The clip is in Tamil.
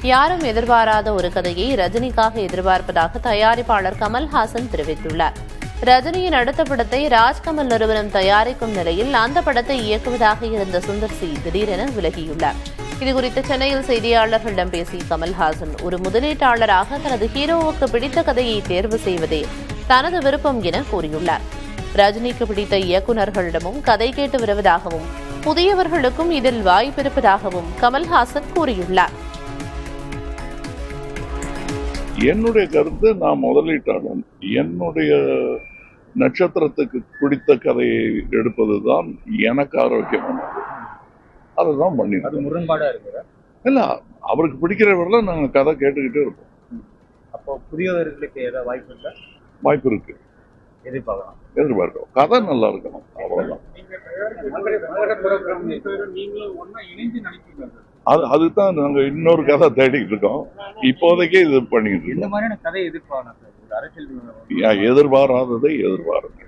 யாரும் எதிர்பாராத ஒரு கதையை ரஜினிக்காக எதிர்பார்ப்பதாக தயாரிப்பாளர் கமல்ஹாசன் தெரிவித்துள்ளார். ரஜினியின் அடுத்த படத்தை ராஜ்கமல் நிறுவனம் தயாரிக்கும் நிலையில் அந்த படத்தை இயக்குவதாக இருந்த சுந்தர் சி திடீரென விலகியுள்ளார். இதுகுறித்து சென்னையில் செய்தியாளர்களிடம் பேசிய கமல்ஹாசன், ஒரு முதலீட்டாளராக தனது ஹீரோவுக்கு பிடித்த கதையை தேர்வு செய்வதே தனது விருப்பம் என கூறியுள்ளார். ரஜினிக்கு பிடித்த இயக்குநர்களிடமும் கதை கேட்டு வருவதாகவும் புதியவர்களுக்கும் இதில் வாய்ப்பிருப்பதாகவும் கமல்ஹாசன் கூறியுள்ளார். என்னுடைய கருத்து, நான் முதலீட்டாளன், என்னுடைய நட்சத்திரத்துக்கு பிடித்த கதையை எடுப்பதுதான் எனக்கு ஆரோக்கியமானது. அதுதான் பண்ணி. அது முரண்பாடா இருக்குதா? இல்ல, அவருக்கு பிடிக்கிறவர்கள நாங்க கதை கேட்டுக்கிட்டே இருப்போம். அப்போ புதியவர்களுக்கு ஏதாவது வாய்ப்பு இருக்கா? வாய்ப்பு இருக்கு, எதிர்பார்க்கிறோம். கதை நல்லா இருக்கணும், அவ்வளவுதான். அதுதான் நாங்க இன்னொரு கதை தேடிட்டு இருக்கோம். இப்போதைக்கு இது பண்ணிட்டு இருக்கோம். இந்த மாதிரியான கதை எதிர்பாராததை எதிர்பாருங்க.